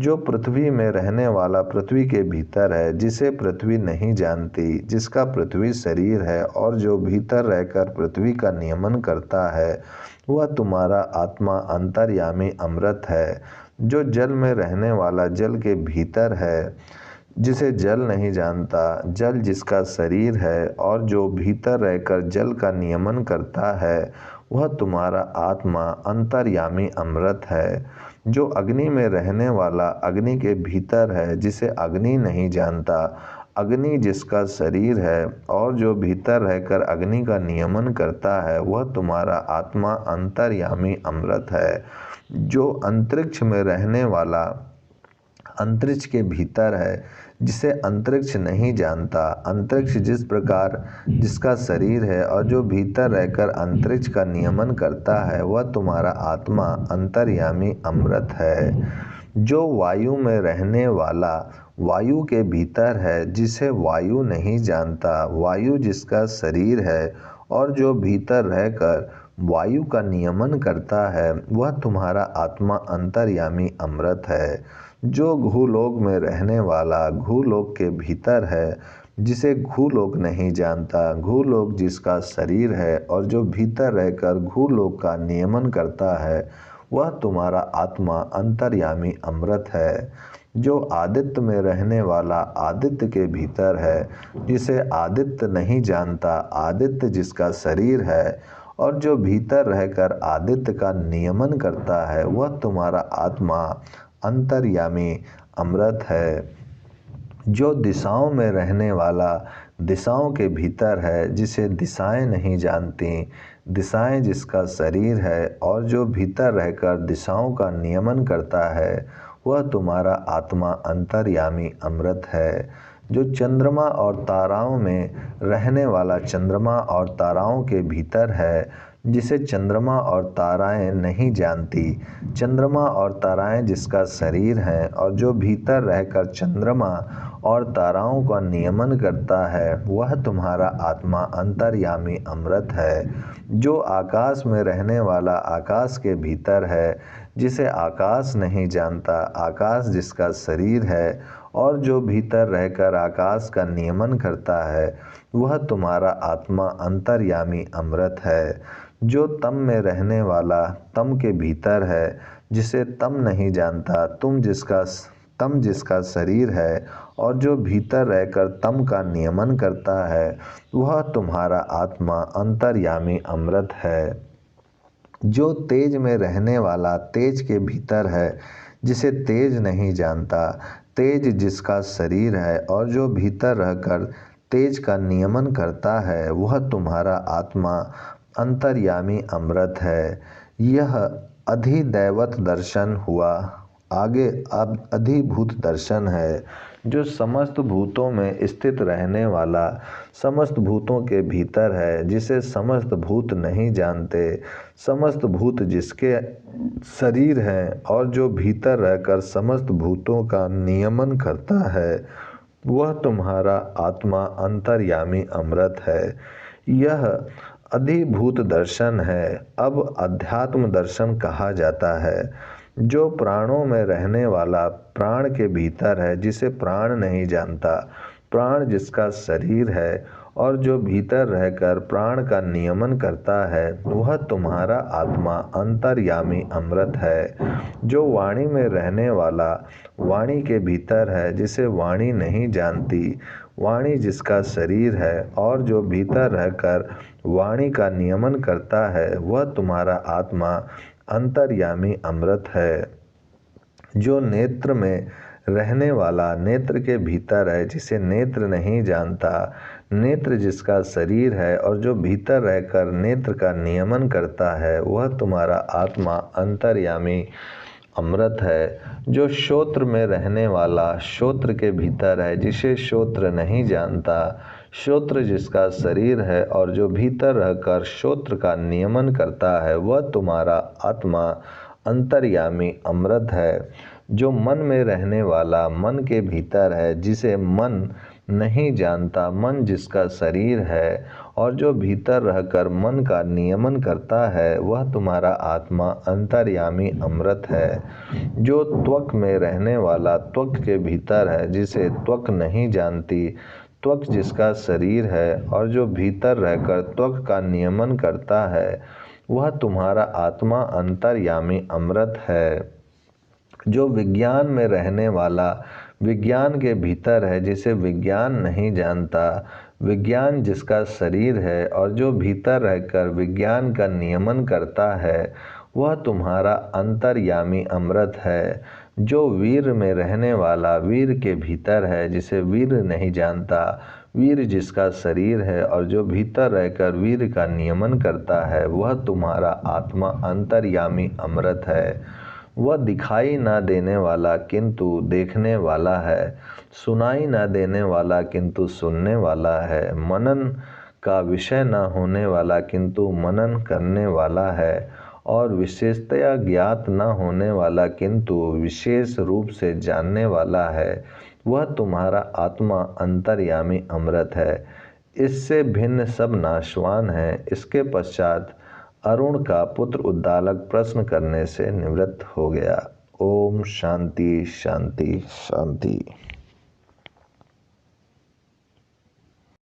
जो पृथ्वी में रहने वाला पृथ्वी के भीतर है, जिसे पृथ्वी नहीं जानती, जिसका पृथ्वी शरीर है और जो भीतर रहकर पृथ्वी का नियमन करता है, वह तुम्हारा आत्मा अंतर्यामी अमृत है। जो जल में रहने वाला जल के भीतर है, जिसे जल नहीं जानता, जल जिसका शरीर है और जो भीतर रहकर जल का नियमन करता है, वह तुम्हारा आत्मा अंतर्यामी अमृत है। जो अग्नि में रहने वाला अग्नि के भीतर है, जिसे अग्नि नहीं जानता, अग्नि जिसका शरीर है और जो भीतर रहकर अग्नि का नियमन करता है, वह तुम्हारा आत्मा अंतर्यामी अमृत है। जो अंतरिक्ष में रहने वाला अंतरिक्ष के भीतर है, जिसे अंतरिक्ष नहीं जानता, अंतरिक्ष जिस प्रकार जिसका शरीर है और जो भीतर रहकर अंतरिक्ष का नियमन करता है, वह तुम्हारा आत्मा अंतर्यामी अमृत है। जो वायु में रहने वाला वायु के भीतर है, जिसे वायु नहीं जानता, वायु जिसका शरीर है और जो भीतर रहकर वायु का नियमन करता है, वह तुम्हारा आत्मा अंतर्यामी अमृत है। जो घूलोक में रहने वाला घूलोक के भीतर है, जिसे घूलोक नहीं जानता, घूलोक जिसका शरीर है और जो भीतर रहकर घूलोक का नियमन करता है, वह तुम्हारा आत्मा अंतर्यामी अमृत है। जो आदित्य में रहने वाला आदित्य के भीतर है, जिसे आदित्य नहीं जानता, आदित्य जिसका शरीर है और जो भीतर रहकर आदित्य का नियमन करता है, वह तुम्हारा आत्मा अंतर्यामी अमृत है। जो दिशाओं में रहने वाला दिशाओं के भीतर है, जिसे दिशाएं नहीं जानती, दिशाएं जिसका शरीर है और जो भीतर रहकर दिशाओं का नियमन करता है, वह तुम्हारा आत्मा अंतर्यामी अमृत है। जो चंद्रमा और ताराओं में रहने वाला चंद्रमा और ताराओं के भीतर है, जिसे चंद्रमा और ताराएं नहीं जानती, चंद्रमा और ताराएं जिसका शरीर है और जो भीतर रहकर चंद्रमा और ताराओं का नियमन करता है, वह तुम्हारा आत्मा अंतर्यामी अमृत है। जो आकाश में रहने वाला आकाश के भीतर है, जिसे आकाश नहीं जानता, आकाश जिसका शरीर है और जो भीतर रहकर आकाश का नियमन करता है, वह तुम्हारा आत्मा अंतर्यामी अमृत है। जो तम में रहने वाला तम के भीतर है, जिसे तम नहीं जानता, तम जिसका शरीर है और जो भीतर रहकर तम का नियमन करता है, वह तुम्हारा आत्मा अंतर्यामी अमृत है। जो तेज में रहने वाला तेज के भीतर है, जिसे तेज नहीं जानता, तेज जिसका शरीर है और जो भीतर रहकर तेज का नियमन करता है, वह तुम्हारा आत्मा अंतर्यामी अमृत है। यह अधिदैवत दर्शन हुआ। आगे अब अधिभूत दर्शन है, जो समस्त भूतों में स्थित रहने वाला समस्त भूतों के भीतर है, जिसे समस्त भूत नहीं जानते, समस्त भूत जिसके शरीर है और जो भीतर रहकर समस्त भूतों का नियमन करता है, वह तुम्हारा आत्मा अंतर्यामी अमृत है। यह अधिभूत दर्शन है। अब अध्यात्म दर्शन कहा जाता है। जो प्राणों में रहने वाला प्राण के भीतर है, जिसे प्राण नहीं जानता, प्राण जिसका शरीर है और जो भीतर रहकर प्राण का नियमन करता है, वह तुम्हारा आत्मा अंतर्यामी अमृत है। जो वाणी में रहने वाला वाणी के भीतर है, जिसे वाणी नहीं जानती, वाणी जिसका शरीर है और जो भीतर रहकर वाणी का नियमन करता है, वह तुम्हारा आत्मा अंतर्यामी अमृत है। जो नेत्र में रहने वाला नेत्र के भीतर है, जिसे नेत्र नहीं जानता, नेत्र जिसका शरीर है और जो भीतर रहकर नेत्र का नियमन करता है, वह तुम्हारा आत्मा अंतर्यामी अमृत है। जो श्रोत्र में रहने वाला श्रोत्र के भीतर है, जिसे श्रोत्र नहीं जानता, श्रोत्र जिसका शरीर है और जो भीतर रहकर श्रोत्र का नियमन करता है, वह तुम्हारा आत्मा अंतर्यामी अमृत है। जो मन में रहने वाला मन के भीतर है, जिसे मन नहीं जानता, मन जिसका शरीर है और जो भीतर रहकर मन का नियमन करता है, वह तुम्हारा आत्मा अंतर्यामी अमृत है। जो त्वक में रहने वाला त्वक के भीतर है, जिसे त्वक नहीं जानती, त्वक जिसका शरीर है और जो भीतर रहकर त्वक का नियमन करता है, वह तुम्हारा आत्मा अंतर्यामी अमृत है। जो विज्ञान में रहने वाला विज्ञान के भीतर है, जिसे विज्ञान नहीं जानता, विज्ञान जिसका शरीर है और जो भीतर रहकर विज्ञान का नियमन करता है, वह तुम्हारा अंतर्यामी अमृत है। जो वीर में रहने वाला वीर के भीतर है, जिसे वीर नहीं जानता, वीर जिसका शरीर है और जो भीतर रहकर वीर का नियमन करता है, वह तुम्हारा आत्मा अंतर्यामी अमृत है। वह दिखाई ना देने वाला किंतु देखने वाला है, सुनाई ना देने वाला किंतु सुनने वाला है, मनन का विषय न होने वाला किंतु मनन करने वाला है, और विशेषतया ज्ञात न होने वाला किंतु विशेष रूप से जानने वाला है। वह तुम्हारा आत्मा अंतर्यामी अमृत है। इससे भिन्न सब नाशवान है। इसके पश्चात अरुण का पुत्र उद्दालक प्रश्न करने से निवृत्त हो गया। ओम शांति शांति शांति।